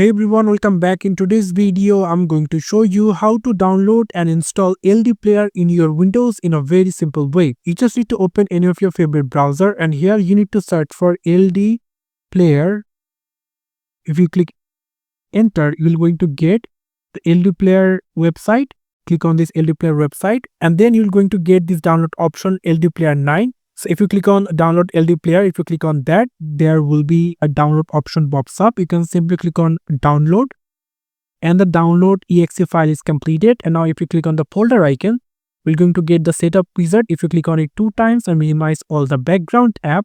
Hey everyone, welcome back. In today's video, I'm going to show you how to download and install LDPlayer in your Windows in a very simple way. You just need to open any of your favorite browser and here you need to search for LDPlayer. If you click enter, you're going to get the LDPlayer website. Click on this LDPlayer website and then you're going to get this download option LDPlayer 9. So if you click on download LDPlayer, if you click on that, there will be a download option pops up. You can simply click on download and the download exe file is completed. And now if you click on the folder icon, we're going to get the setup wizard. If you click on it 2 times and minimize all the background app,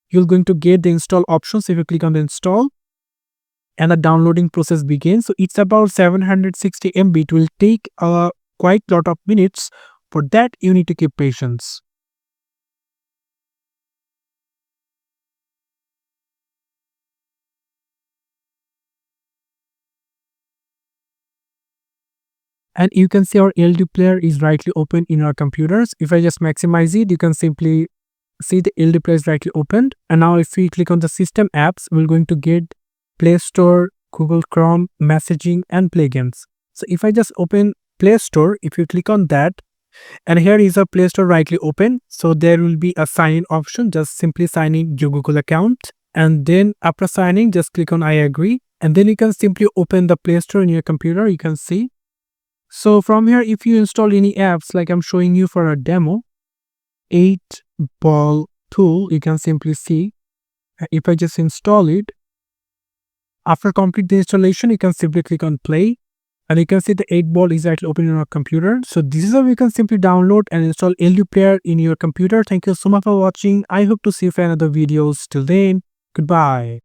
you're going to get the install options. If you click on the install and the downloading process begins. So it's about 760 MB. It will take a quite lot of minutes. For that, you need to keep patience. And you can see our LDPlayer is rightly open in our computers. If I just maximize it, you can simply see the LDPlayer is rightly opened. And now if we click on the system apps, we're going to get Play Store, Google Chrome, messaging and plugins. So if I just open Play Store, if you click on that, and here is a Play Store rightly open. So there will be a sign in option. Just simply sign in your Google account. And then after signing, just click on I agree. And then you can simply open the Play Store in your computer. You can see. So from here, if you install any apps, like I'm showing you for a demo, 8-ball tool, you can simply see. If I just install it, after complete the installation, you can simply click on play. And you can see the 8-ball is actually open in our computer. So this is how you can simply download and install LDPlayer in your computer. Thank you so much for watching. I hope to see you for another videos. Till then, goodbye.